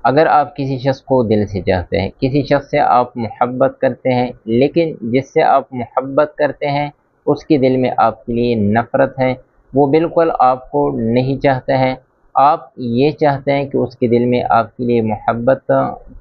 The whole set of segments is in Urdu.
اگر آپ کسی شخص کو دل سے چاہتے ہیں، کسی شخص سے آپ محبت کرتے ہیں، لیکن جس سے آپ محبت کرتے ہیں اس کے دل میں آپ کے لیے نفرت ہے، وہ بالکل آپ کو نہیں چاہتا ہے، آپ یہ چاہتے ہیں کہ اس کے دل میں آپ کے لیے محبت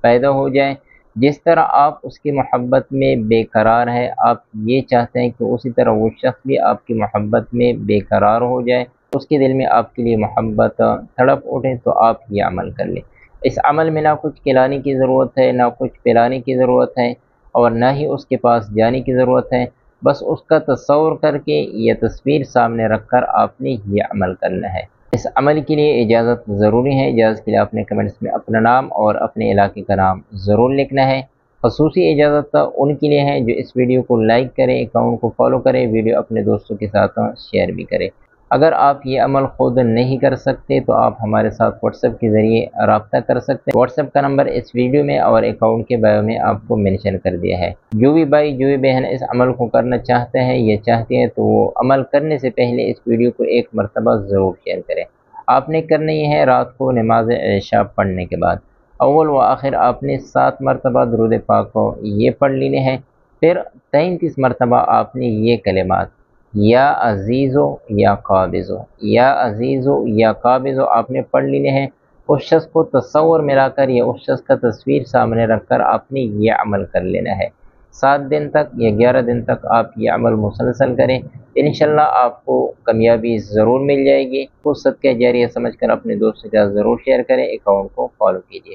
پیدا ہو جائے، جس طرح آپ اس کی محبت میں بے قرار ہے، آپ یہ چاہتے ہیں کہ اسی طرح وہ شخص بھی آپ کی محبت میں بے قرار ہو جائے، اس کے دل میں آپ کے لیے محبت تڑپ اٹھے، تو آپ یہ عمل کر لیں۔ اس عمل میں نہ کچھ کھلانے کی ضرورت ہے، نہ کچھ پلانے کی ضرورت ہے، اور نہ ہی اس کے پاس جانے کی ضرورت ہے، بس اس کا تصور کر کے یہ تصویر سامنے رکھ کر آپ نے یہ عمل کرنا ہے۔ اس عمل کے لیے اجازت ضروری ہے، اجازت کے لیے آپ نے کمنٹس میں اپنا نام اور اپنے علاقے کا نام ضرور لکھنا ہے۔ خصوصی اجازت ان کے لیے ہے جو اس ویڈیو کو لائک کریں، اکاؤنٹ کو فالو کریں، ویڈیو اپنے دوستوں کے ساتھ شیئر بھی کریں۔ اگر آپ یہ عمل خود نہیں کر سکتے تو آپ ہمارے ساتھ واٹس ایپ کے ذریعے رابطہ کر سکتے ہیں۔ واٹس ایپ کا نمبر اس ویڈیو میں اور اکاؤنٹ کے بایو میں آپ کو مینشن کر دیا ہے۔ جو بھی بھائی جو بھی بہن اس عمل کو کرنا چاہتے ہیں یا چاہتے ہیں تو وہ عمل کرنے سے پہلے اس ویڈیو کو ایک مرتبہ ضرور شیئر کریں۔ آپ نے کرنا یہ ہے، رات کو نماز عشاء پڑھنے کے بعد اول و آخر آپ نے 7 مرتبہ درود پاک کو یہ پڑھ لینے ہیں، پھر 33 مرتبہ آپ نے یہ کلمات یا عزیزو یا قابضو، یا عزیزو یا قابضو آپ نے پڑھ لینے ہیں۔ اس شخص کو تصور میں لا کر یا اس شخص کا تصویر سامنے رکھ کر آپ نے یہ عمل کر لینا ہے۔ 7 دن تک یا 11 دن تک آپ یہ عمل مسلسل کریں، انشاءاللہ آپ کو کامیابی ضرور مل جائے گی۔ کو صدقہ جاریہ سمجھ کر اپنے دوست کے ساتھ ضرور شیئر کریں، اکاؤنٹ کو فالو کیجیے۔